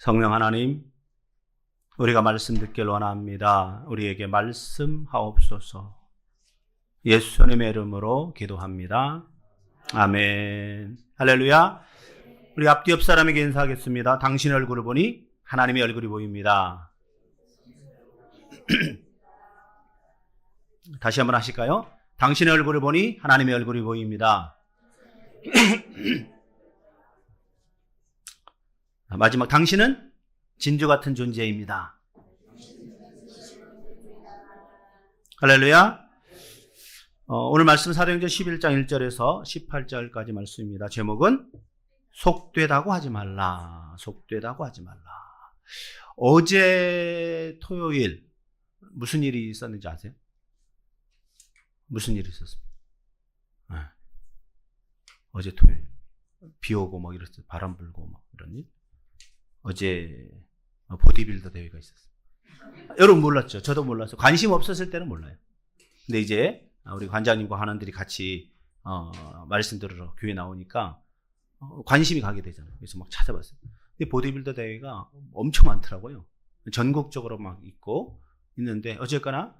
성령 하나님, 우리가 말씀 듣길 원합니다. 우리에게 말씀하옵소서. 예수님의 이름으로 기도합니다. 아멘. 할렐루야. 우리 앞뒤 옆 사람에게 인사하겠습니다. 당신의 얼굴을 보니 하나님의 얼굴이 보입니다. 다시 한번 하실까요? 당신의 얼굴을 보니 하나님의 얼굴이 보입니다. 마지막, 당신은 진주 같은 존재입니다. 할렐루야. 오늘 말씀 사도행전 11장 1절에서 18절까지 말씀입니다. 제목은 속되다고 하지 말라. 속되다고 하지 말라. 어제 토요일 무슨 일이 있었는지 아세요? 무슨 일이 있었습니까? 네. 어제 토요일 비 오고 막 이랬어요. 바람 불고 막 이런 일. 어제 보디빌더 대회가 있었어요. 여러분 몰랐죠? 저도 몰랐어요. 관심 없었을 때는 몰라요. 근데 이제 우리 관장님과 관원들이 같이 말씀 들으러 교회 나오니까 관심이 가게 되잖아요. 그래서 막 찾아봤어요. 근데 보디빌더 대회가 엄청 많더라고요. 전국적으로 막 있는데 어쨌거나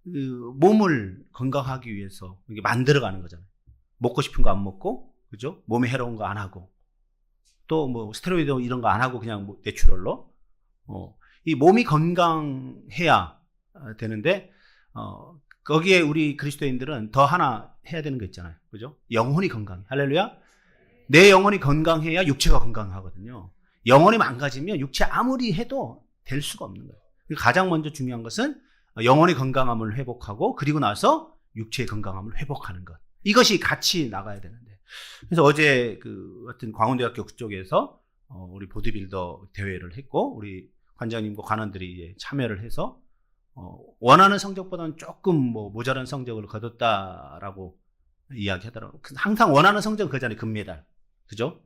그 몸을 건강하기 위해서 이게 만들어가는 거잖아요. 먹고 싶은 거 안 먹고, 그죠? 몸에 해로운 거 안 하고, 또 뭐 스테로이드 이런 거 안 하고 그냥 뭐 내추럴로 이 몸이 건강해야 되는데 거기에 우리 그리스도인들은 더 하나 해야 되는 거 있잖아요. 그죠? 영혼이 건강해. 할렐루야. 내 영혼이 건강해야 육체가 건강하거든요. 영혼이 망가지면 육체 아무리 해도 될 수가 없는 거예요. 가장 먼저 중요한 것은 영혼의 건강함을 회복하고, 그리고 나서 육체의 건강함을 회복하는 것. 이것이 같이 나가야 되는데. 그래서 어제 어떤 광운대학교 그쪽에서 우리 보디빌더 대회를 했고, 우리 관장님과 관원들이 참여를 해서 원하는 성적보다는 조금 모자란 성적을 거뒀다라고 이야기하더라고요. 항상 원하는 성적은 그잖아요. 금메달. 그죠?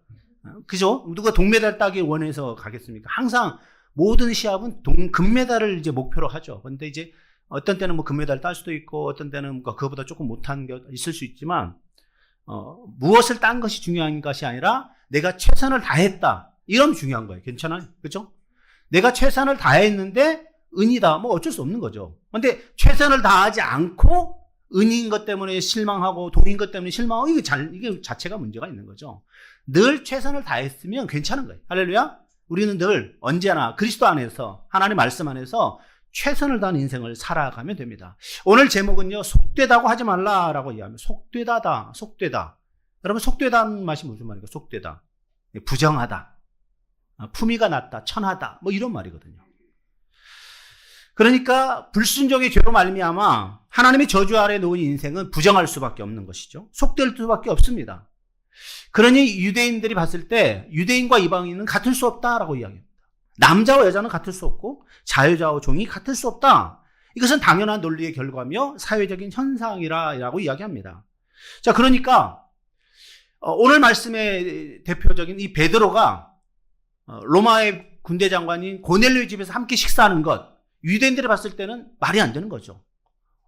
그죠? 누가 동메달 따기 원해서 가겠습니까? 항상 모든 시합은 금메달을 이제 목표로 하죠. 근데 이제 어떤 때는 뭐 금메달 딸 수도 있고, 어떤 때는 그거보다 조금 못한 게 있을 수 있지만, 무엇을 딴 것이 중요한 것이 아니라 내가 최선을 다했다. 이런 중요한 거예요. 괜찮아요? 그죠? 내가 최선을 다했는데 은이다. 뭐 어쩔 수 없는 거죠. 근데 최선을 다하지 않고 은인 것 때문에 실망하고 동인 것 때문에 실망하고 이게 자체가 문제가 있는 거죠. 늘 최선을 다했으면 괜찮은 거예요. 할렐루야. 우리는 늘 언제나 그리스도 안에서, 하나님 말씀 안에서 최선을 다한 인생을 살아가면 됩니다. 오늘 제목은요, 속되다고 하지 말라라고 이야기합니다. 속되다다, 속되다. 여러분, 속되다는 맛이 무슨 말입니까? 속되다. 부정하다, 품위가 낮다, 천하다, 뭐 이런 말이거든요. 그러니까 불순종의 죄로 말미암아 하나님의 저주 아래 놓은 인생은 부정할 수밖에 없는 것이죠. 속될 수밖에 없습니다. 그러니 유대인들이 봤을 때 유대인과 이방인은 같을 수 없다라고 이야기합니다. 남자와 여자는 같을 수 없고 자유자와 종이 같을 수 없다. 이것은 당연한 논리의 결과며 사회적인 현상이라고 이야기합니다. 자, 그러니까 오늘 말씀의 대표적인 이 베드로가 로마의 군대 장관인 고넬료의 집에서 함께 식사하는 것, 유대인들이 봤을 때는 말이 안 되는 거죠.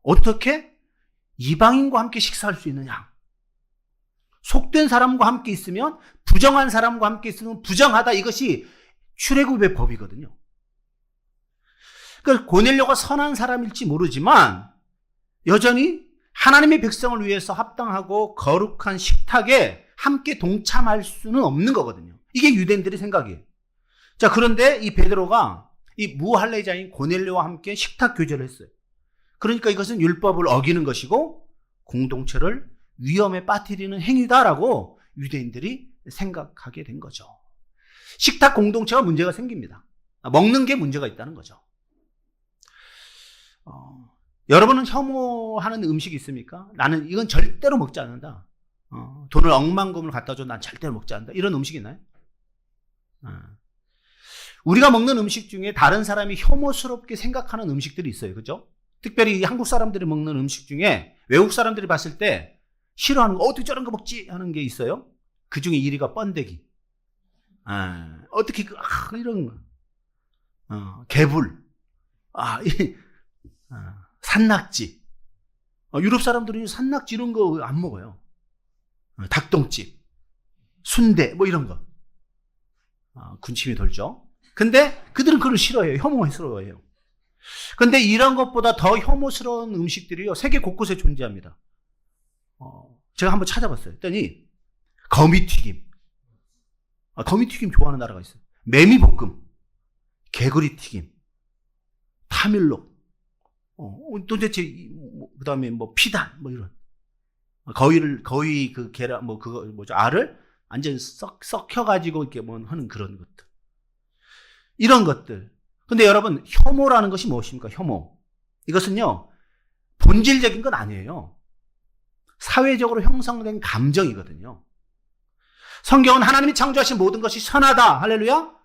어떻게 이방인과 함께 식사할 수 있느냐? 속된 사람과 함께 있으면, 부정한 사람과 함께 있으면 부정하다. 이것이 출애굽의 법이거든요. 그러니까 고넬료가 선한 사람일지 모르지만 여전히 하나님의 백성을 위해서 합당하고 거룩한 식탁에 함께 동참할 수는 없는 거거든요. 이게 유대인들의 생각이에요. 자, 그런데 이 베드로가 이 무할례자인 고넬료와 함께 식탁 교제를 했어요. 그러니까 이것은 율법을 어기는 것이고 공동체를 위험에 빠뜨리는 행위다라고 유대인들이 생각하게 된 거죠. 식탁 공동체가 문제가 생깁니다. 먹는 게 문제가 있다는 거죠. 여러분은 혐오하는 음식이 있습니까? 나는 이건 절대로 먹지 않는다. 돈을 억만금을 갖다 줘, 난 절대로 먹지 않는다. 이런 음식 있나요? 우리가 먹는 음식 중에 다른 사람이 혐오스럽게 생각하는 음식들이 있어요. 그죠? 특별히 한국 사람들이 먹는 음식 중에 외국 사람들이 봤을 때 싫어하는 거, 어떻게 저런 거 먹지? 하는 게 있어요. 그 중에 1위가 번데기. 어떻게 이런 거. 개불. 산낙지. 유럽 사람들은 산낙지 이런 거 안 먹어요. 닭똥집, 순대 뭐 이런 거. 군침이 돌죠. 근데 그들은 그걸 싫어해요. 혐오스러워해요. 근데 이런 것보다 더 혐오스러운 음식들이요, 세계 곳곳에 존재합니다. 제가 한번 찾아봤어요. 했더니 거미튀김. 거미튀김 좋아하는 나라가 있어요. 매미볶음, 개구리튀김, 타밀록, 도대체 그 다음에 뭐 피단, 뭐 이런 거의 그 계란 뭐 그거 뭐죠, 알을 완전 썩혀가지고 이렇게 뭐 하는 그런 것들, 이런 것들. 근데 여러분, 혐오라는 것이 무엇입니까? 혐오. 이것은요, 본질적인 건 아니에요. 사회적으로 형성된 감정이거든요. 성경은 하나님이 창조하신 모든 것이 선하다. 할렐루야.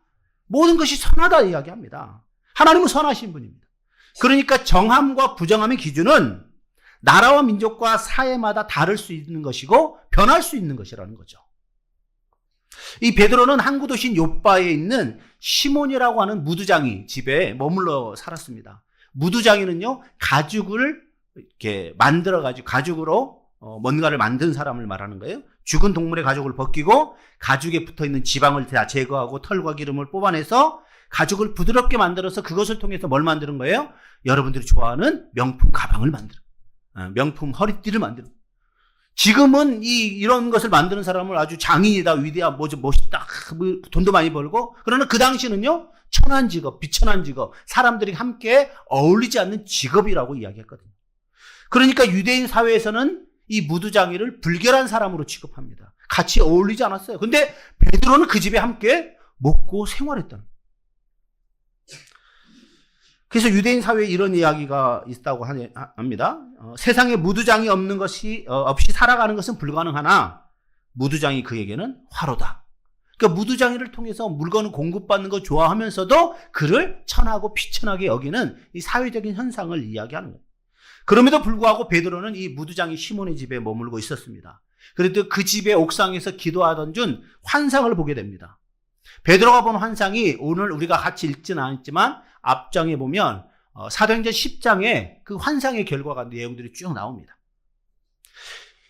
모든 것이 선하다 이야기합니다. 하나님은 선하신 분입니다. 그러니까 정함과 부정함의 기준은 나라와 민족과 사회마다 다를 수 있는 것이고 변할 수 있는 것이라는 거죠. 이 베드로는 항구 도시인 욥바에 있는 시몬이라고 하는 무두장이 집에 머물러 살았습니다. 무두장이는요, 가죽을 이렇게 만들어가지고 가죽으로 뭔가를 만든 사람을 말하는 거예요. 죽은 동물의 가죽을 벗기고 가죽에 붙어있는 지방을 다 제거하고 털과 기름을 뽑아내서 가죽을 부드럽게 만들어서 그것을 통해서 뭘 만드는 거예요? 여러분들이 좋아하는 명품 가방을 만드는, 명품 허리띠를 만드는. 지금은 이런 것을 만드는 사람을 아주 장인이다, 위대하다, 멋있다, 돈도 많이 벌고. 그러나 그 당시는요, 천한 직업, 비천한 직업, 사람들이 함께 어울리지 않는 직업이라고 이야기했거든요. 그러니까 유대인 사회에서는 이 무두장이를 불결한 사람으로 취급합니다. 같이 어울리지 않았어요. 근데 베드로는 그 집에 함께 먹고 생활했다는 거예요. 그래서 유대인 사회에 이런 이야기가 있다고 합니다. 세상에 무두장이 없는 것이 없이 살아가는 것은 불가능하나 무두장이 그에게는 화로다. 그러니까 무두장이를 통해서 물건을 공급받는 거 좋아하면서도 그를 천하고 비천하게 여기는 이 사회적인 현상을 이야기하는 거예요. 그럼에도 불구하고 베드로는 이 무두장이 시몬의 집에 머물고 있었습니다. 그래도 그 집의 옥상에서 기도하던 중 환상을 보게 됩니다. 베드로가 본 환상이 오늘 우리가 같이 읽지는 않았지만 앞장에 보면 사도행전 10장에 그 환상의 결과가 내용들이 쭉 나옵니다.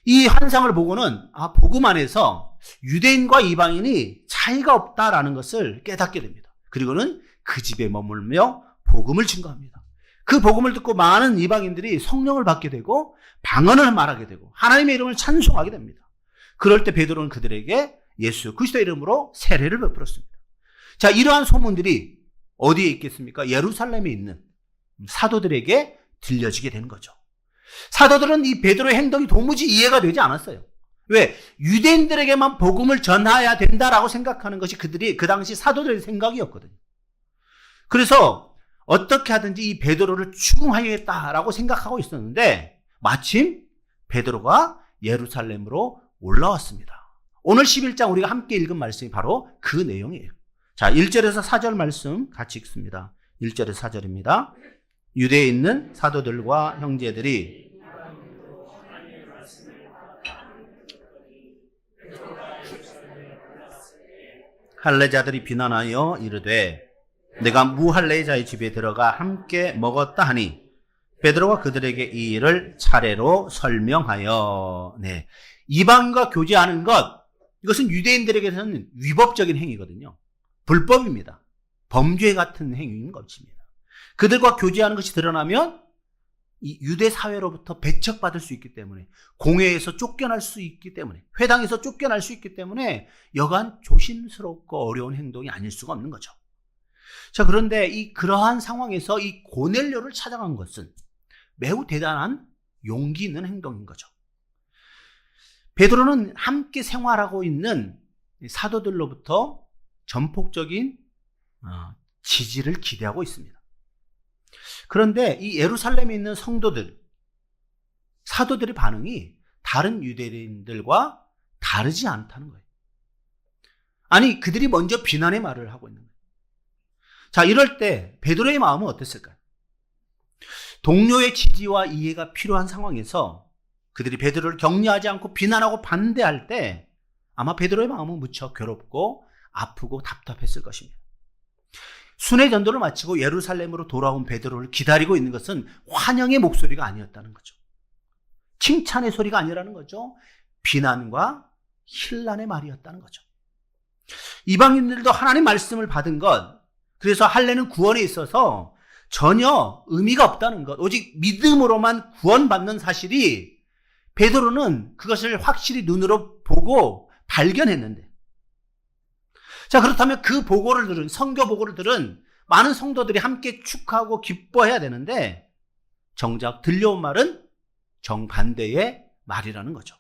이 환상을 보고는 복음 안에서 유대인과 이방인이 차이가 없다라는 것을 깨닫게 됩니다. 그리고는 그 집에 머물며 복음을 증거합니다. 그 복음을 듣고 많은 이방인들이 성령을 받게 되고 방언을 말하게 되고 하나님의 이름을 찬송하게 됩니다. 그럴 때 베드로는 그들에게 예수 그리스도의 이름으로 세례를 베풀었습니다. 자, 이러한 소문들이 어디에 있겠습니까? 예루살렘에 있는 사도들에게 들려지게 되는 거죠. 사도들은 이 베드로의 행동이 도무지 이해가 되지 않았어요. 왜? 유대인들에게만 복음을 전해야 된다라고 생각하는 것이 그들이 그 당시 사도들의 생각이었거든요. 그래서 어떻게 하든지 이 베드로를 추궁하겠다라고 생각하고 있었는데 마침 베드로가 예루살렘으로 올라왔습니다. 오늘 11장 우리가 함께 읽은 말씀이 바로 그 내용이에요. 자, 1절에서 4절 말씀 같이 읽습니다. 1절에서 4절입니다. 유대에 있는 사도들과 형제들이 할례자들이 비난하여 이르되 내가 무할례자의 집에 들어가 함께 먹었다 하니 베드로가 그들에게 이 일을 차례로 설명하여. 네, 이방인과 교제하는 것, 이것은 유대인들에게서는 위법적인 행위거든요. 불법입니다. 범죄 같은 행위인 것입니다. 그들과 교제하는 것이 드러나면 이 유대 사회로부터 배척받을 수 있기 때문에, 공회에서 쫓겨날 수 있기 때문에, 회당에서 쫓겨날 수 있기 때문에 여간 조심스럽고 어려운 행동이 아닐 수가 없는 거죠. 자, 그런데 그러한 상황에서 이 고넬료를 찾아간 것은 매우 대단한 용기 있는 행동인 거죠. 베드로는 함께 생활하고 있는 사도들로부터 전폭적인 지지를 기대하고 있습니다. 그런데 이 예루살렘에 있는 성도들, 사도들의 반응이 다른 유대인들과 다르지 않다는 거예요. 아니, 그들이 먼저 비난의 말을 하고 있는 거예요. 자, 이럴 때 베드로의 마음은 어땠을까요? 동료의 지지와 이해가 필요한 상황에서 그들이 베드로를 격려하지 않고 비난하고 반대할 때 아마 베드로의 마음은 무척 괴롭고 아프고 답답했을 것입니다. 순회 전도를 마치고 예루살렘으로 돌아온 베드로를 기다리고 있는 것은 환영의 목소리가 아니었다는 거죠. 칭찬의 소리가 아니라는 거죠. 비난과 힐난의 말이었다는 거죠. 이방인들도 하나님의 말씀을 받은 것, 그래서 할례는 구원에 있어서 전혀 의미가 없다는 것, 오직 믿음으로만 구원받는 사실이 베드로는 그것을 확실히 눈으로 보고 발견했는데, 자, 그렇다면 그 보고를 들은, 선교 보고를 들은 많은 성도들이 함께 축하하고 기뻐해야 되는데 정작 들려온 말은 정반대의 말이라는 거죠.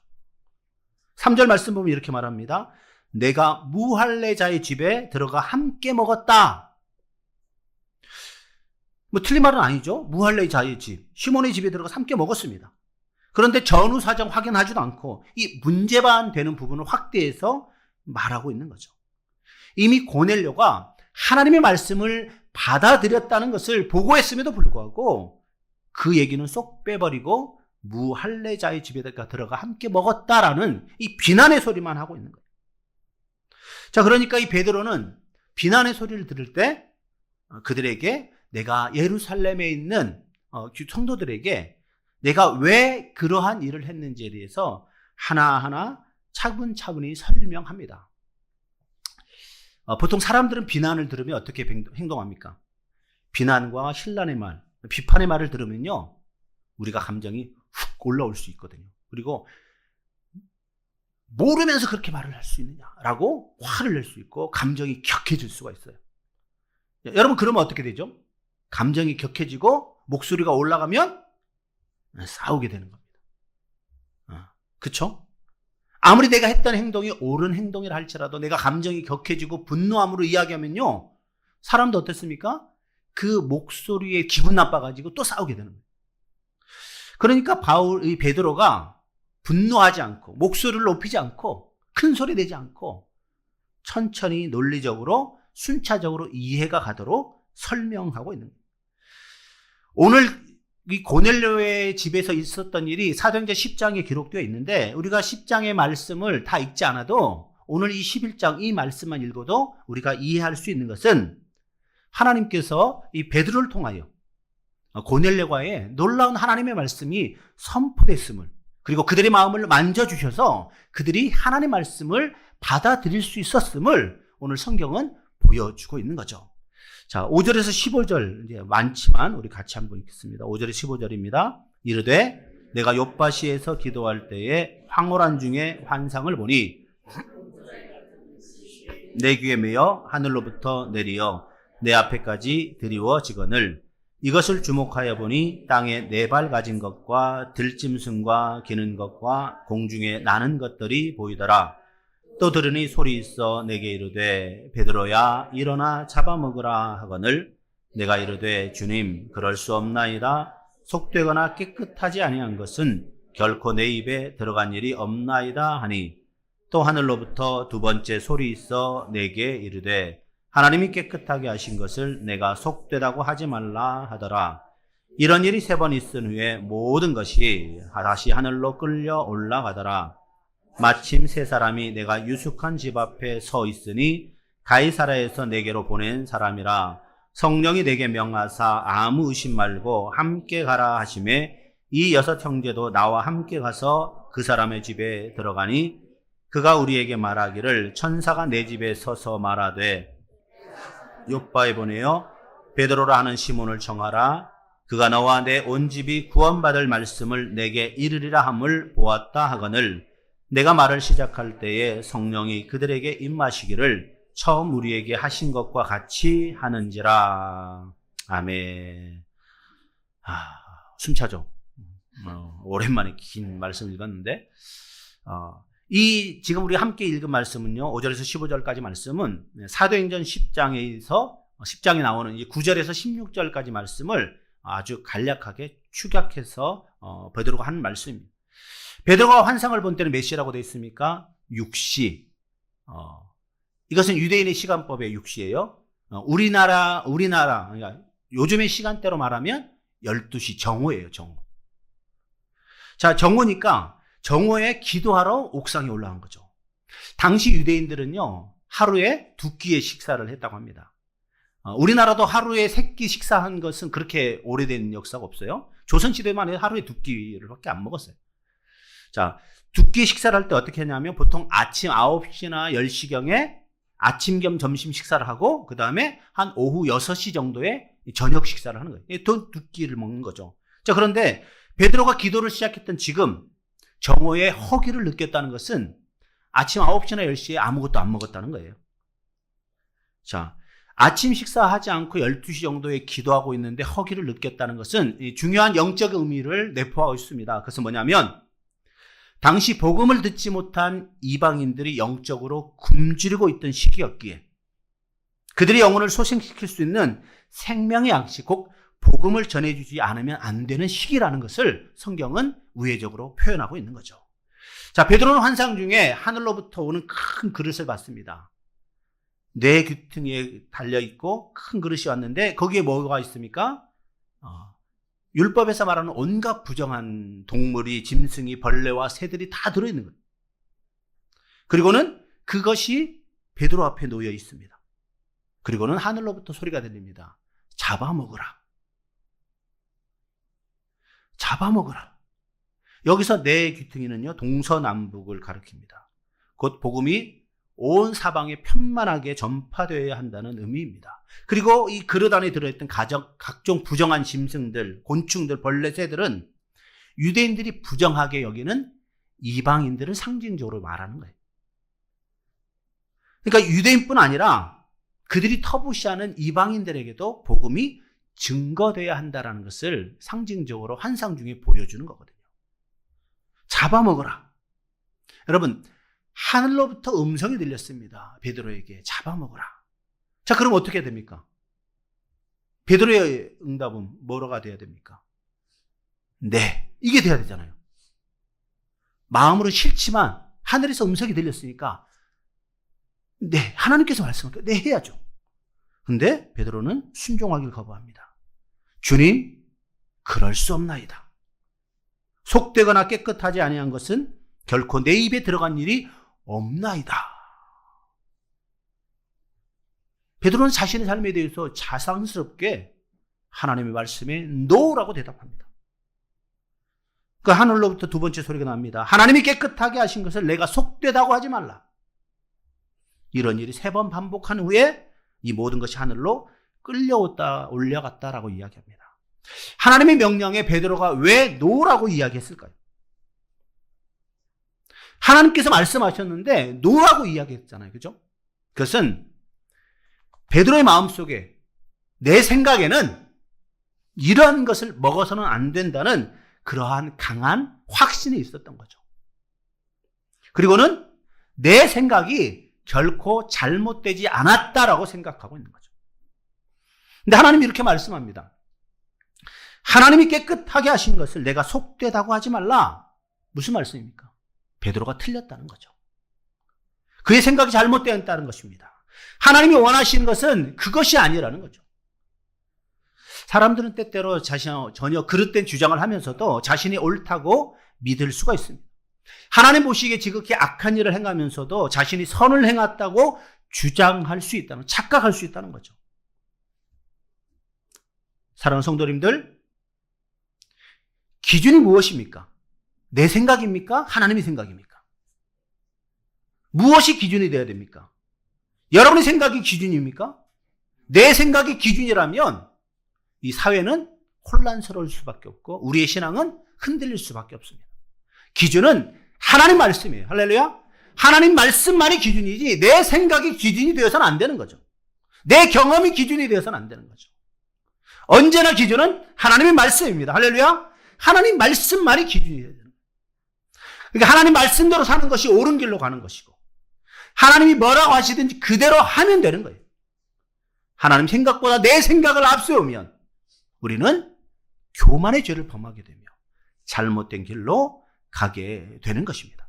3절 말씀 보면 이렇게 말합니다. 내가 무할례자의 집에 들어가 함께 먹었다. 뭐 틀린 말은 아니죠. 무할례자의 집, 시몬의 집에 들어가 함께 먹었습니다. 그런데 전후 사정 확인하지도 않고 이 문제반 되는 부분을 확대해서 말하고 있는 거죠. 이미 고넬료가 하나님의 말씀을 받아들였다는 것을 보고했음에도 불구하고 그 얘기는 쏙 빼버리고 무할례자의 집에 들어가 함께 먹었다라는 이 비난의 소리만 하고 있는 거예요. 자, 그러니까 이 베드로는 비난의 소리를 들을 때 그들에게, 내가 예루살렘에 있는 성도들에게 내가 왜 그러한 일을 했는지에 대해서 하나하나 차분차분히 설명합니다. 보통 사람들은 비난을 들으면 어떻게 행동합니까? 비난과 신란의 말, 비판의 말을 들으면요, 우리가 감정이 훅 올라올 수 있거든요. 그리고 모르면서 그렇게 말을 할 수 있느냐라고 화를 낼 수 있고 감정이 격해질 수가 있어요. 여러분, 그러면 어떻게 되죠? 감정이 격해지고 목소리가 올라가면 싸우게 되는 겁니다. 그쵸? 아무리 내가 했던 행동이 옳은 행동이라 할지라도 내가 감정이 격해지고 분노함으로 이야기하면요, 사람도 어떻습니까? 그 목소리에 기분 나빠가지고 또 싸우게 되는 거예요. 그러니까 이 베드로가 분노하지 않고 목소리를 높이지 않고 큰 소리 내지 않고 천천히 논리적으로 순차적으로 이해가 가도록 설명하고 있는 거예요. 오늘 이 고넬료의 집에서 있었던 일이 사도행전 10장에 기록되어 있는데, 우리가 10장의 말씀을 다 읽지 않아도 오늘 이 11장 이 말씀만 읽어도 우리가 이해할 수 있는 것은, 하나님께서 이 베드로를 통하여 고넬료과의 놀라운 하나님의 말씀이 선포됐음을, 그리고 그들의 마음을 만져주셔서 그들이 하나님의 말씀을 받아들일 수 있었음을 오늘 성경은 보여주고 있는 거죠. 자, 5절에서 15절, 이제 많지만 우리 같이 한번 읽겠습니다. 5절에서 15절입니다. 이르되 내가 욥바시에서 기도할 때에 황홀한 중에 환상을 보니 내 귀에 매어 하늘로부터 내리어 내 앞에까지 드리워지거늘 이것을 주목하여 보니 땅에 네 발 가진 것과 들짐승과 기는 것과 공중에 나는 것들이 보이더라. 또 들으니 소리 있어 내게 이르되 베드로야 일어나 잡아먹으라 하거늘 내가 이르되 주님 그럴 수 없나이다. 속되거나 깨끗하지 아니한 것은 결코 내 입에 들어간 일이 없나이다 하니, 또 하늘로부터 두 번째 소리 있어 내게 이르되 하나님이 깨끗하게 하신 것을 내가 속되다고 하지 말라 하더라. 이런 일이 3번 있은 후에 모든 것이 다시 하늘로 끌려 올라가더라. 마침 3사람이 내가 유숙한 집 앞에 서 있으니 가이사라에서 내게로 보낸 사람이라. 성령이 내게 명하사 아무 의심 말고 함께 가라 하시매 이 6 형제도 나와 함께 가서 그 사람의 집에 들어가니, 그가 우리에게 말하기를 천사가 내 집에 서서 말하되 욥바에 보내어 베드로라 하는 시몬을 정하라. 그가 너와 내 온 집이 구원받을 말씀을 내게 이르리라 함을 보았다 하거늘 내가 말을 시작할 때에 성령이 그들에게 임하시기를 처음 우리에게 하신 것과 같이 하는지라. 아멘. 숨차죠. 오랜만에 긴 말씀을 읽었는데, 이 지금 우리 함께 읽은 말씀은요, 5절에서 15절까지 말씀은 사도행전 10장에 나오는 이 9절에서 16절까지 말씀을 아주 간략하게 축약해서 베드로가 한 말씀입니다. 베드로가 환상을 본 때는 몇 시라고 되어 있습니까? 6시. 이것은 유대인의 시간법의 6시예요. 우리나라 그러니까 요즘의 시간대로 말하면 12시 정오예요, 정오. 자, 정오니까 정오에 기도하러 옥상에 올라간 거죠. 당시 유대인들은요, 하루에 2끼의 식사를 했다고 합니다. 우리나라도 하루에 3끼 식사한 것은 그렇게 오래된 역사가 없어요. 조선시대만 해도 하루에 2끼를 밖에 안 먹었어요. 자, 2끼 식사를 할 때 어떻게 했냐면 보통 아침 9시나 10시경에 아침 겸 점심 식사를 하고 그 다음에 한 오후 6시 정도에 저녁 식사를 하는 거예요. 두 끼를 먹는 거죠. 자, 그런데 베드로가 기도를 시작했던 지금 정오에 허기를 느꼈다는 것은 아침 9시나 10시에 아무것도 안 먹었다는 거예요. 자, 아침 식사하지 않고 12시 정도에 기도하고 있는데 허기를 느꼈다는 것은 중요한 영적 의미를 내포하고 있습니다. 그것은 뭐냐면 당시 복음을 듣지 못한 이방인들이 영적으로 굶주리고 있던 시기였기에 그들의 영혼을 소생시킬 수 있는 생명의 양식, 곧 복음을 전해주지 않으면 안 되는 시기라는 것을 성경은 우회적으로 표현하고 있는 거죠. 자, 베드로는 환상 중에 하늘로부터 오는 큰 그릇을 봤습니다. 뇌 귀퉁이에 달려있고 큰 그릇이 왔는데 거기에 뭐가 있습니까? 율법에서 말하는 온갖 부정한 동물이, 짐승이, 벌레와 새들이 다 들어있는 거예요. 그리고는 그것이 베드로 앞에 놓여 있습니다. 그리고는 하늘로부터 소리가 들립니다. 잡아먹으라. 잡아먹으라. 여기서 내 귀퉁이는요, 동서남북을 가리킵니다. 곧 복음이 온 사방에 편만하게 전파되어야 한다는 의미입니다. 그리고 이 그릇 안에 들어있던 각종 부정한 짐승들, 곤충들, 벌레, 새들은 유대인들이 부정하게 여기는 이방인들을 상징적으로 말하는 거예요. 그러니까 유대인뿐 아니라 그들이 터부시하는 이방인들에게도 복음이 증거되어야 한다는 것을 상징적으로 환상 중에 보여주는 거거든요. 잡아먹어라. 여러분, 하늘로부터 음성이 들렸습니다. 베드로에게 잡아먹어라. 자, 그럼 어떻게 됩니까? 베드로의 응답은 뭐가 돼야 됩니까? 네, 이게 돼야 되잖아요. 마음으로 싫지만 하늘에서 음성이 들렸으니까 네, 하나님께서 말씀하니까 네, 해야죠. 근데 베드로는 순종하기를 거부합니다. 주님, 그럴 수 없나이다. 속되거나 깨끗하지 아니한 것은 결코 내 입에 들어간 일이 없나이다. 베드로는 자신의 삶에 대해서 자상스럽게 하나님의 말씀에 노라고 대답합니다. 그 하늘로부터 두 번째 소리가 납니다. 하나님이 깨끗하게 하신 것을 내가 속되다고 하지 말라. 이런 일이 3번 반복한 후에 이 모든 것이 하늘로 올려갔다라고 이야기합니다. 하나님의 명령에 베드로가 왜 노라고 이야기했을까요? 하나님께서 말씀하셨는데 노라고 이야기했잖아요. 그죠? 그것은 베드로의 마음속에, 내 생각에는 이러한 것을 먹어서는 안 된다는 그러한 강한 확신이 있었던 거죠. 그리고는 내 생각이 결코 잘못되지 않았다라고 생각하고 있는 거죠. 근데 하나님이 이렇게 말씀합니다. 하나님이 깨끗하게 하신 것을 내가 속되다고 하지 말라. 무슨 말씀입니까? 베드로가 틀렸다는 거죠. 그의 생각이 잘못되었다는 것입니다. 하나님이 원하시는 것은 그것이 아니라는 거죠. 사람들은 때때로 전혀 그릇된 주장을 하면서도 자신이 옳다고 믿을 수가 있습니다. 하나님 보시기에 지극히 악한 일을 행하면서도 자신이 선을 행했다고 주장할 수 있다는, 착각할 수 있다는 거죠. 사랑하는 성도님들, 기준이 무엇입니까? 내 생각입니까? 하나님의 생각입니까? 무엇이 기준이 되어야 됩니까? 여러분의 생각이 기준입니까? 내 생각이 기준이라면 이 사회는 혼란스러울 수밖에 없고 우리의 신앙은 흔들릴 수밖에 없습니다. 기준은 하나님 말씀이에요. 할렐루야. 하나님 말씀만이 기준이지 내 생각이 기준이 되어서는 안 되는 거죠. 내 경험이 기준이 되어서는 안 되는 거죠. 언제나 기준은 하나님의 말씀입니다. 할렐루야. 하나님 말씀만이 기준이 되어야 되는 거예요. 그러니까 하나님 말씀대로 사는 것이 옳은 길로 가는 것이고 하나님이 뭐라고 하시든지 그대로 하면 되는 거예요. 하나님 생각보다 내 생각을 앞세우면 우리는 교만의 죄를 범하게 되며 잘못된 길로 가게 되는 것입니다.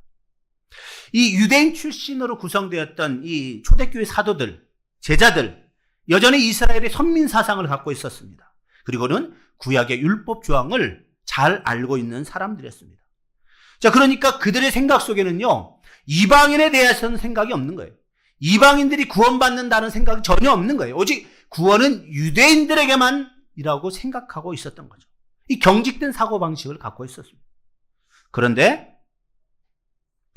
이 유대인 출신으로 구성되었던 이 초대교회 사도들, 제자들, 여전히 이스라엘의 선민 사상을 갖고 있었습니다. 그리고는 구약의 율법 조항을 잘 알고 있는 사람들이었습니다. 자, 그러니까 그들의 생각 속에는요, 이방인에 대해서는 생각이 없는 거예요. 이방인들이 구원받는다는 생각이 전혀 없는 거예요. 오직 구원은 유대인들에게만이라고 생각하고 있었던 거죠. 이 경직된 사고방식을 갖고 있었습니다. 그런데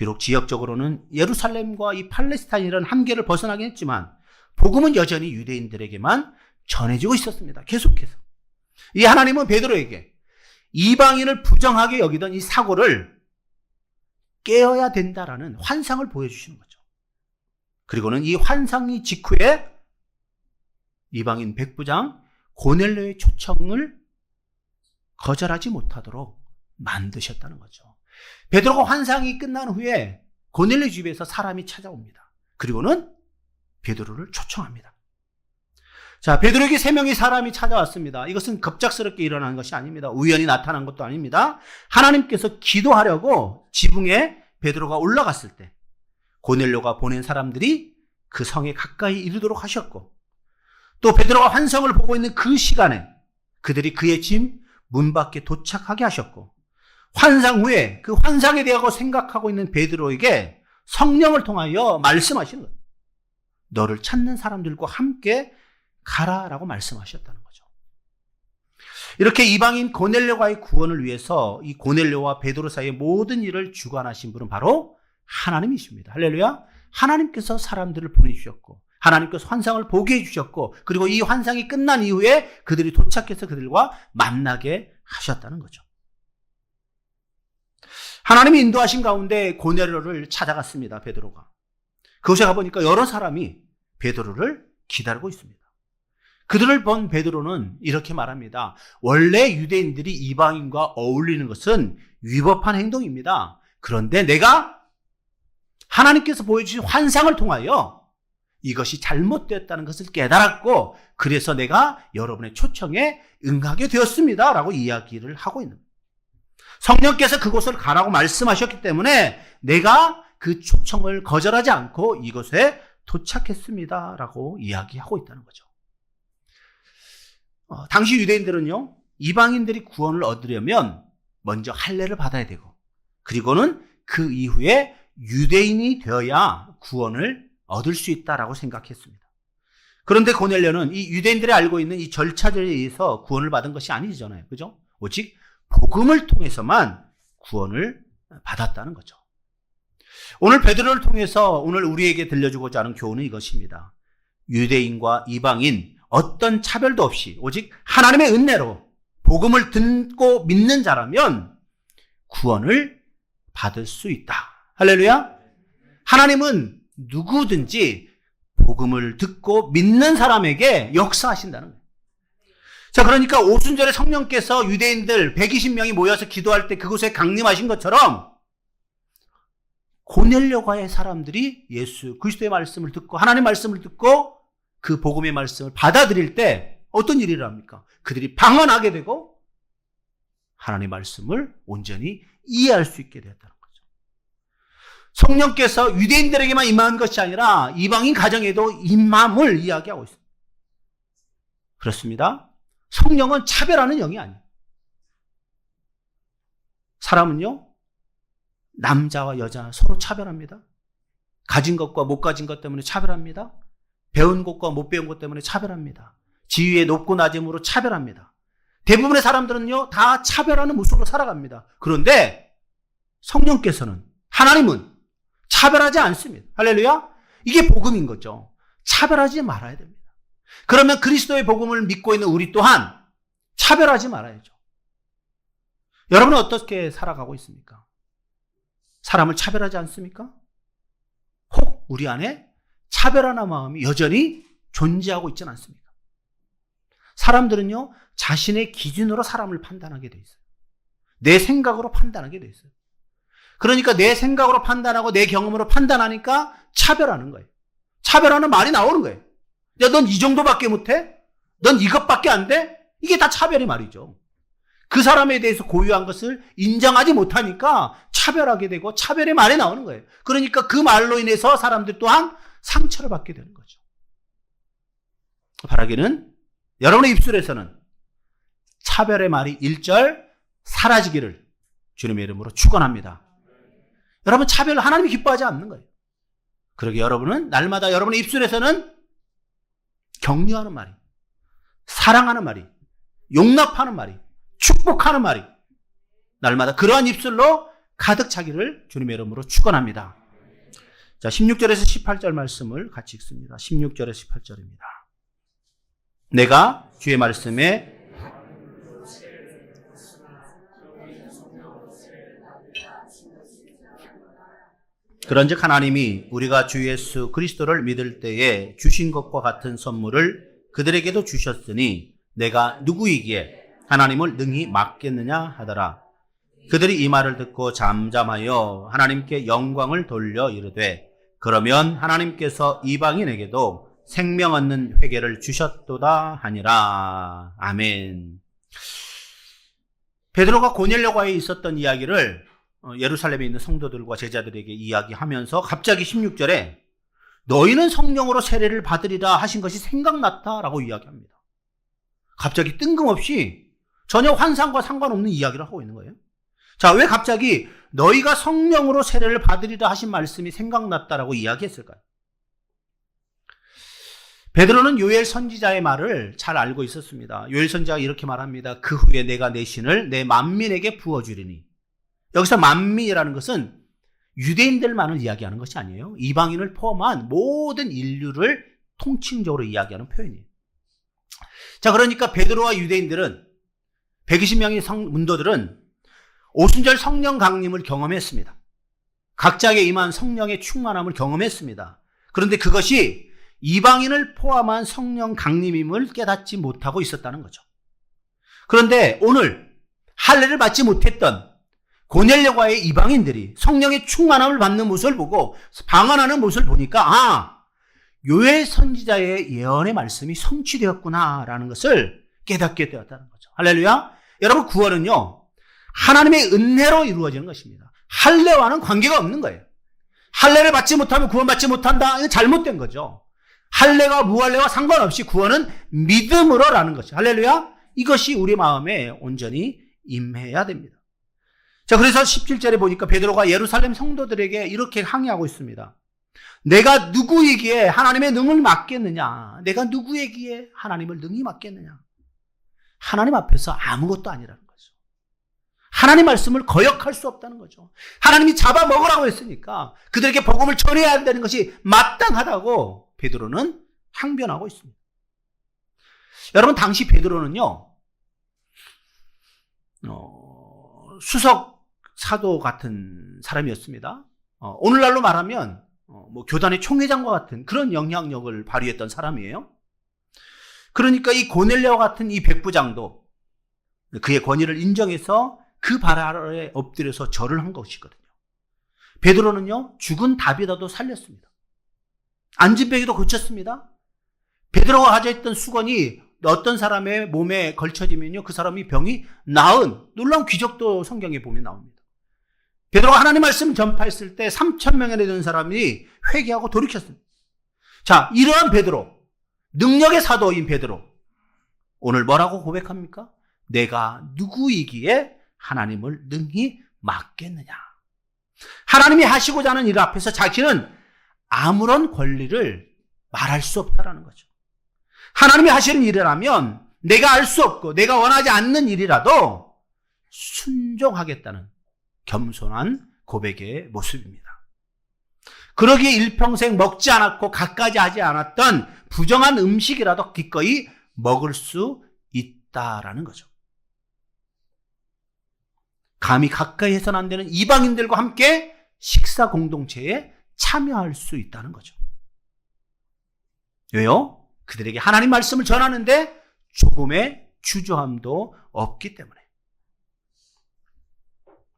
비록 지역적으로는 예루살렘과 이 팔레스타인이라는 한계를 벗어나긴 했지만 복음은 여전히 유대인들에게만 전해지고 있었습니다. 계속해서. 이 하나님은 베드로에게 이방인을 부정하게 여기던 이 사고를 깨어야 된다라는 환상을 보여주시는 거죠. 그리고는 이 환상이 직후에 이방인 백부장 고넬료의 초청을 거절하지 못하도록 만드셨다는 거죠. 베드로가 환상이 끝난 후에 고넬료 집에서 사람이 찾아옵니다. 그리고는 베드로를 초청합니다. 자, 베드로에게 3명의 사람이 찾아왔습니다. 이것은 급작스럽게 일어난 것이 아닙니다. 우연히 나타난 것도 아닙니다. 하나님께서 기도하려고 지붕에 베드로가 올라갔을 때 고넬료가 보낸 사람들이 그 성에 가까이 이르도록 하셨고, 또 베드로가 환상을 보고 있는 그 시간에 그들이 그의 집 문 밖에 도착하게 하셨고, 환상 후에 그 환상에 대하여 생각하고 있는 베드로에게 성령을 통하여 말씀하시는 거예요. 너를 찾는 사람들과 함께 가라라고 말씀하셨다는 거죠. 이렇게 이방인 고넬료와의 구원을 위해서 이 고넬료와 베드로 사이의 모든 일을 주관하신 분은 바로 하나님이십니다. 할렐루야. 하나님께서 사람들을 보내주셨고, 하나님께서 환상을 보게 해주셨고, 그리고 이 환상이 끝난 이후에 그들이 도착해서 그들과 만나게 하셨다는 거죠. 하나님이 인도하신 가운데 고넬료를 찾아갔습니다. 베드로가. 그곳에 가보니까 여러 사람이 베드로를 기다리고 있습니다. 그들을 본 베드로는 이렇게 말합니다. 원래 유대인들이 이방인과 어울리는 것은 위법한 행동입니다. 그런데 내가 하나님께서 보여주신 환상을 통하여 이것이 잘못되었다는 것을 깨달았고, 그래서 내가 여러분의 초청에 응하게 되었습니다 라고 이야기를 하고 있는 거예요. 성령께서 그곳을 가라고 말씀하셨기 때문에 내가 그 초청을 거절하지 않고 이곳에 도착했습니다 라고 이야기하고 있다는 거죠. 당시 유대인들은요, 이방인들이 구원을 얻으려면 먼저 할례를 받아야 되고, 그리고는 그 이후에 유대인이 되어야 구원을 얻을 수 있다라고 생각했습니다. 그런데 고넬료는 이 유대인들이 알고 있는 이 절차에 의해서 구원을 받은 것이 아니잖아요. 그죠? 오직 복음을 통해서만 구원을 받았다는 거죠. 오늘 베드로를 통해서 오늘 우리에게 들려주고자 하는 교훈은 이것입니다. 유대인과 이방인 어떤 차별도 없이 오직 하나님의 은혜로 복음을 듣고 믿는 자라면 구원을 받을 수 있다. 할렐루야. 하나님은 누구든지 복음을 듣고 믿는 사람에게 역사하신다는 거예요. 자, 그러니까 오순절에 성령께서 유대인들 120명이 모여서 기도할 때 그곳에 강림하신 것처럼 고넬료가의 사람들이 예수 그리스도의 말씀을 듣고 하나님의 말씀을 듣고 그 복음의 말씀을 받아들일 때 어떤 일이 일어납니까? 그들이 방언하게 되고 하나님의 말씀을 온전히 이해할 수 있게 되었다는 거죠. 성령께서 유대인들에게만 임한 것이 아니라 이방인 가정에도 임함을 이야기하고 있습니다. 그렇습니다. 성령은 차별하는 영이 아니에요. 사람은요, 남자와 여자 서로 차별합니다. 가진 것과 못 가진 것 때문에 차별합니다. 배운 것과 못 배운 것 때문에 차별합니다. 지위의 높고 낮음으로 차별합니다. 대부분의 사람들은요, 다 차별하는 모습으로 살아갑니다. 그런데 성령께서는, 하나님은 차별하지 않습니다. 할렐루야. 이게 복음인 거죠. 차별하지 말아야 됩니다. 그러면 그리스도의 복음을 믿고 있는 우리 또한 차별하지 말아야죠. 여러분은 어떻게 살아가고 있습니까? 사람을 차별하지 않습니까? 혹 우리 안에 차별하는 마음이 여전히 존재하고 있지는 않습니까? 사람들은요, 자신의 기준으로 사람을 판단하게 돼 있어요. 내 생각으로 판단하게 돼 있어요. 그러니까 내 생각으로 판단하고 내 경험으로 판단하니까 차별하는 거예요. 차별하는 말이 나오는 거예요. 야, 넌 이 정도밖에 못해? 넌 이것밖에 안 돼? 이게 다 차별의 말이죠. 그 사람에 대해서 고유한 것을 인정하지 못하니까 차별하게 되고 차별의 말이 나오는 거예요. 그러니까 그 말로 인해서 사람들 또한 상처를 받게 되는 거죠. 바라기는 여러분의 입술에서는 차별의 말이 일절 사라지기를 주님의 이름으로 축원합니다. 여러분, 차별 하나님이 기뻐하지 않는 거예요. 그러게 여러분은 날마다 여러분의 입술에서는 격려하는 말이, 사랑하는 말이, 용납하는 말이, 축복하는 말이 날마다 그러한 입술로 가득 차기를 주님의 이름으로 축원합니다. 자, 16절에서 18절 말씀을 같이 읽습니다. 16절에서 18절입니다. 내가 주의 말씀에 그런즉 하나님이 우리가 주 예수 그리스도를 믿을 때에 주신 것과 같은 선물을 그들에게도 주셨으니 내가 누구이기에 하나님을 능히 막겠느냐 하더라. 그들이 이 말을 듣고 잠잠하여 하나님께 영광을 돌려 이르되 그러면 하나님께서 이방인에게도 생명 얻는 회개를 주셨도다 하니라. 아멘. 베드로가 고넬료과에 있었던 이야기를 예루살렘에 있는 성도들과 제자들에게 이야기하면서 갑자기 16절에 너희는 성령으로 세례를 받으리라 하신 것이 생각났다라고 이야기합니다. 갑자기 뜬금없이 전혀 환상과 상관없는 이야기를 하고 있는 거예요. 자, 왜 갑자기 너희가 성령으로 세례를 받으리라 하신 말씀이 생각났다라고 이야기했을까요? 베드로는 요엘 선지자의 말을 잘 알고 있었습니다. 요엘 선지자가 이렇게 말합니다. 그 후에 내가 내 신을 내 만민에게 부어주리니. 여기서 만민이라는 것은 유대인들만을 이야기하는 것이 아니에요. 이방인을 포함한 모든 인류를 통칭적으로 이야기하는 표현이에요. 자, 그러니까 베드로와 유대인들은 120명의 문도들은 오순절 성령 강림을 경험했습니다. 각자에게 임한 성령의 충만함을 경험했습니다. 그런데 그것이 이방인을 포함한 성령 강림임을 깨닫지 못하고 있었다는 거죠. 그런데 오늘 할례를 받지 못했던 고넬료과의 이방인들이 성령의 충만함을 받는 모습을 보고 방언하는 모습을 보니까 요엘 선지자의 예언의 말씀이 성취되었구나라는 것을 깨닫게 되었다는 거죠. 할렐루야. 여러분, 구원은요 하나님의 은혜로 이루어지는 것입니다. 할례와는 관계가 없는 거예요. 할례를 받지 못하면 구원받지 못한다. 이거 잘못된 거죠. 할례와 무할례와 상관없이 구원은 믿음으로라는 것이죠. 할렐루야. 이것이 우리 마음에 온전히 임해야 됩니다. 자, 그래서 17절에 보니까 베드로가 예루살렘 성도들에게 이렇게 항의하고 있습니다. 내가 누구이기에 하나님의 능을 맡겠느냐? 내가 누구이기에 하나님을 능히 맡겠느냐? 하나님 앞에서 아무것도 아니라는 거죠. 하나님 말씀을 거역할 수 없다는 거죠. 하나님이 잡아먹으라고 했으니까 그들에게 복음을 전해야 한다는 것이 마땅하다고 베드로는 항변하고 있습니다. 여러분, 당시 베드로는요 수석 사도 같은 사람이었습니다. 오늘날로 말하면 교단의 총회장과 같은 그런 영향력을 발휘했던 사람이에요. 그러니까 이 고넬료와 같은 이 백부장도 그의 권위를 인정해서 그 발 아래에 엎드려서 절을 한 것이거든요. 베드로는요 죽은 다비다도 살렸습니다. 안진뱅이도 고쳤습니다. 베드로가 가져 있던 수건이 어떤 사람의 몸에 걸쳐지면요 그 사람이 병이 나은 놀라운 기적도 성경에 보면 나옵니다. 베드로가 하나님 말씀을 전파했을 때 3,000명에 되는 사람이 회개하고 돌이켰습니다. 자, 이러한 베드로, 능력의 사도인 베드로, 오늘 뭐라고 고백합니까? 내가 누구이기에 하나님을 능히 맡겠느냐? 하나님이 하시고자 하는 일 앞에서 자기는 아무런 권리를 말할 수 없다라는 거죠. 하나님이 하시는 일이라면 내가 알 수 없고 내가 원하지 않는 일이라도 순종하겠다는 겸손한 고백의 모습입니다. 그러기에 일평생 먹지 않았고 갖가지 하지 않았던 부정한 음식이라도 기꺼이 먹을 수 있다라는 거죠. 감히 가까이 해서는 안 되는 이방인들과 함께 식사 공동체에 참여할 수 있다는 거죠. 왜요? 그들에게 하나님 말씀을 전하는데 조금의 주저함도 없기 때문에.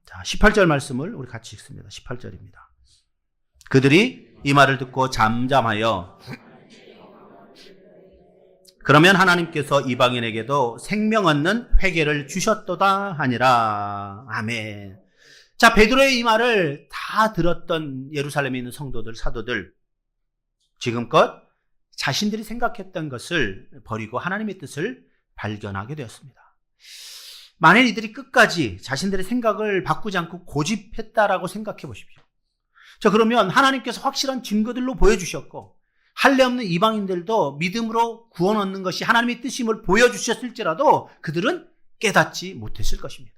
자, 18절 말씀을 우리 같이 읽습니다. 18절입니다. 그들이 이 말을 듣고 잠잠하여 그러면 하나님께서 이방인에게도 생명 얻는 회개를 주셨도다 하니라. 아멘. 자, 베드로의 이 말을 다 들었던 예루살렘에 있는 성도들, 사도들, 지금껏 자신들이 생각했던 것을 버리고 하나님의 뜻을 발견하게 되었습니다. 만일 이들이 끝까지 자신들의 생각을 바꾸지 않고 고집했다라고 생각해 보십시오. 자, 그러면 하나님께서 확실한 증거들로 보여주셨고 할례 없는 이방인들도 믿음으로 구원 얻는 것이 하나님의 뜻임을 보여주셨을지라도 그들은 깨닫지 못했을 것입니다.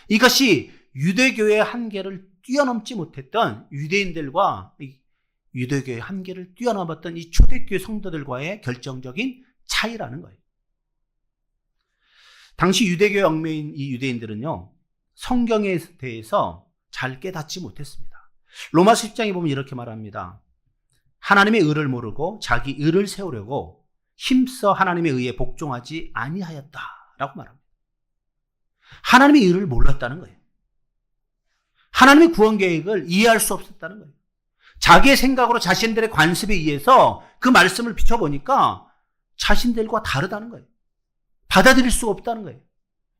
이것이 유대교의 한계를 뛰어넘지 못했던 유대인들과 유대교의 한계를 뛰어넘었던 이 초대교회 성도들과의 결정적인 차이라는 거예요. 당시 유대교의 얽매인 이 유대인들은요, 성경에 대해서 잘 깨닫지 못했습니다. 로마서 10장에 보면 이렇게 말합니다. 하나님의 의를 모르고 자기 의를 세우려고 힘써 하나님의 의에 복종하지 아니하였다라고 말합니다. 하나님의 의를 몰랐다는 거예요. 하나님의 구원 계획을 이해할 수 없었다는 거예요. 자기의 생각으로 자신들의 관습에 의해서 그 말씀을 비춰보니까 자신들과 다르다는 거예요. 받아들일 수가 없다는 거예요.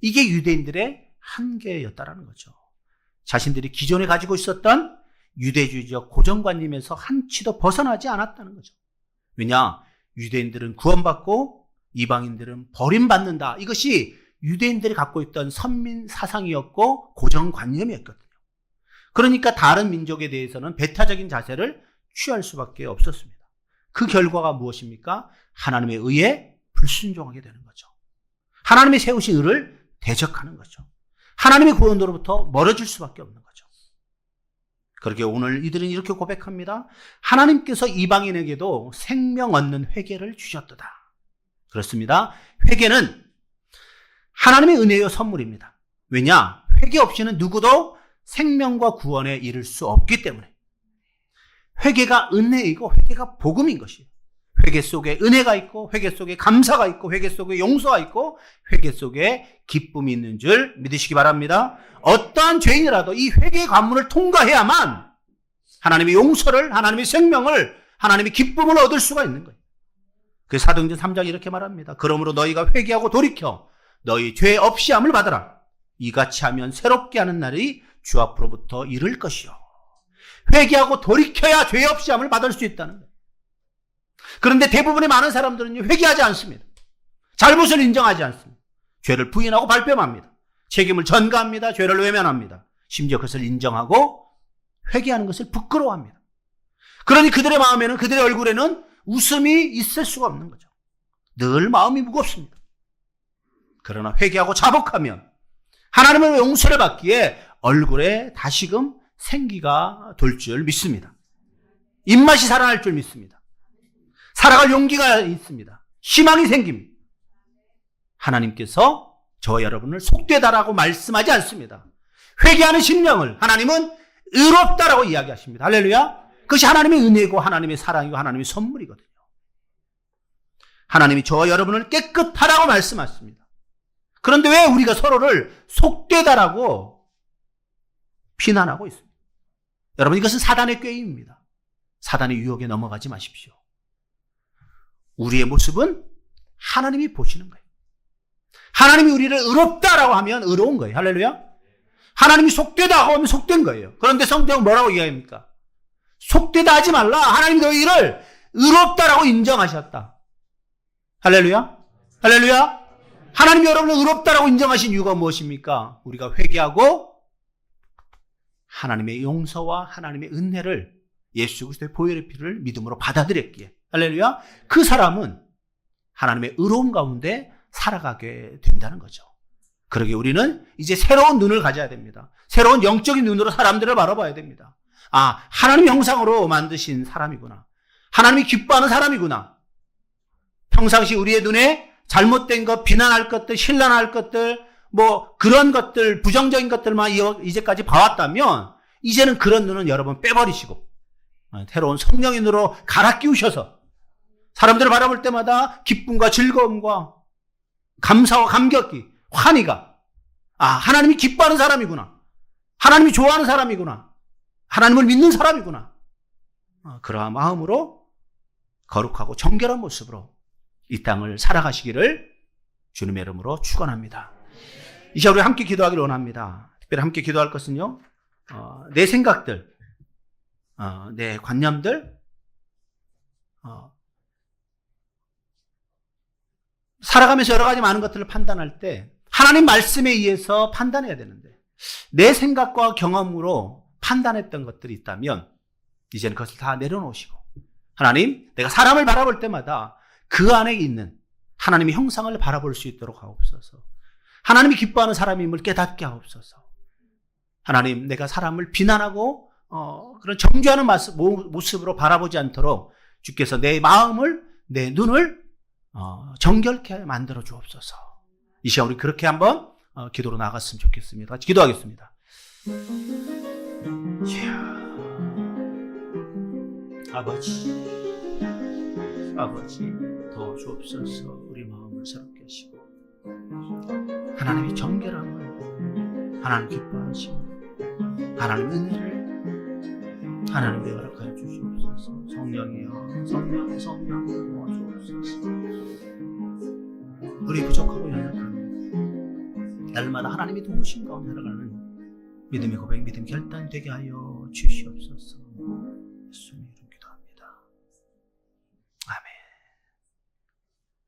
이게 유대인들의 한계였다라는 거죠. 자신들이 기존에 가지고 있었던 유대주의적 고정관념에서 한치도 벗어나지 않았다는 거죠. 왜냐? 유대인들은 구원받고 이방인들은 버림받는다. 이것이 유대인들이 갖고 있던 선민 사상이었고 고정관념이었거든요. 그러니까 다른 민족에 대해서는 배타적인 자세를 취할 수밖에 없었습니다. 그 결과가 무엇입니까? 하나님의 의에 불순종하게 되는 거죠. 하나님이 세우신 의를 대적하는 거죠. 하나님의 구원으로부터 멀어질 수밖에 없는 거죠. 그렇게 오늘 이들은 이렇게 고백합니다. 하나님께서 이방인에게도 생명 얻는 회개를 주셨도다. 그렇습니다. 회개는 하나님의 은혜요 선물입니다. 왜냐? 회개 없이는 누구도 생명과 구원에 이를 수 없기 때문에. 회개가 은혜이고 회개가 복음인 것이에요. 회개 속에 은혜가 있고 회개 속에 감사가 있고 회개 속에 용서가 있고 회개 속에 기쁨이 있는 줄 믿으시기 바랍니다. 어떠한 죄인이라도 이 회개의 관문을 통과해야만 하나님의 용서를, 하나님의 생명을, 하나님의 기쁨을 얻을 수가 있는 거예요. 그 사도행전 3장 이렇게 말합니다. 그러므로 너희가 회개하고 돌이켜 너희 죄 없이 함을 받으라. 이같이 하면 새롭게 하는 날이 주 앞으로부터 이를 것이요. 회개하고 돌이켜야 죄 없이 함을 받을 수 있다는 거예요. 그런데 대부분의 많은 사람들은 회개하지 않습니다. 잘못을 인정하지 않습니다. 죄를 부인하고 발뺌합니다. 책임을 전가합니다. 죄를 외면합니다. 심지어 그것을 인정하고 회개하는 것을 부끄러워합니다. 그러니 그들의 마음에는, 그들의 얼굴에는 웃음이 있을 수가 없는 거죠. 늘 마음이 무겁습니다. 그러나 회개하고 자복하면 하나님의 용서를 받기에 얼굴에 다시금 생기가 돌 줄 믿습니다. 입맛이 살아날 줄 믿습니다. 살아갈 용기가 있습니다. 희망이 생깁니다. 하나님께서 저와 여러분을 속되다라고 말씀하지 않습니다. 회개하는 심령을 하나님은 의롭다라고 이야기하십니다. 할렐루야. 그것이 하나님의 은혜고 하나님의 사랑이고 하나님의 선물이거든요. 하나님이 저와 여러분을 깨끗하라고 말씀하십니다. 그런데 왜 우리가 서로를 속되다라고 비난하고 있습니다? 여러분, 이것은 사단의 꾀입니다. 사단의 유혹에 넘어가지 마십시오. 우리의 모습은 하나님이 보시는 거예요. 하나님이 우리를 의롭다라고 하면 의로운 거예요. 할렐루야. 하나님이 속되다고 하면 속된 거예요. 그런데 성경은 뭐라고 이야기합니까? 속되다 하지 말라. 하나님이 너희를 의롭다라고 인정하셨다. 할렐루야. 할렐루야. 하나님이 여러분을 의롭다라고 인정하신 이유가 무엇입니까? 우리가 회개하고 하나님의 용서와 하나님의 은혜를 예수 그리스도의 보혈의 피를 믿음으로 받아들였기에. 할렐루야. 그 사람은 하나님의 의로움 가운데 살아가게 된다는 거죠. 그러게 우리는 이제 새로운 눈을 가져야 됩니다. 새로운 영적인 눈으로 사람들을 바라봐야 됩니다. 아, 하나님의 형상으로 만드신 사람이구나. 하나님이 기뻐하는 사람이구나. 평상시 우리의 눈에 잘못된 것, 비난할 것들, 신란할 것들, 뭐 그런 것들, 부정적인 것들만 이제까지 봐왔다면 이제는 그런 눈은 여러분 빼버리시고 새로운 성령의 눈으로 갈아 끼우셔서 사람들을 바라볼 때마다 기쁨과 즐거움과 감사와 감격이, 환희가, 아, 하나님이 기뻐하는 사람이구나. 하나님이 좋아하는 사람이구나. 하나님을 믿는 사람이구나. 그러한 마음으로 거룩하고 정결한 모습으로 이 땅을 살아가시기를 주님의 이름으로 축원합니다. 이 시간 우리 함께 기도하기를 원합니다. 특별히 함께 기도할 것은요, 내 생각들, 내 관념들, 살아가면서 여러 가지 많은 것들을 판단할 때 하나님 말씀에 의해서 판단해야 되는데 내 생각과 경험으로 판단했던 것들이 있다면 이제는 그것을 다 내려놓으시고 하나님, 내가 사람을 바라볼 때마다 그 안에 있는 하나님의 형상을 바라볼 수 있도록 하옵소서. 하나님이 기뻐하는 사람임을 깨닫게 하옵소서. 하나님, 내가 사람을 비난하고 그런 정죄하는 모습으로 바라보지 않도록 주께서 내 마음을, 내 눈을 정결케 만들어 주옵소서. 이 시간 우리 그렇게 한번 기도로 나갔으면 좋겠습니다. 같이 기도하겠습니다. 아버지 더 주옵소서. 우리 마음을 새롭게 하시고 하나님의 정결함을 하나님 기뻐하시고 하나님 은혜를 하나님께 허락하여 주시옵소서. 성령이여, 성령 도와주옵소서. 우리 부족하고 연약한 날마다 하나님이 도우신 가운데 살아가는 믿음의 고백, 믿음의 결단 되게 하여 주시옵소서. 예수님.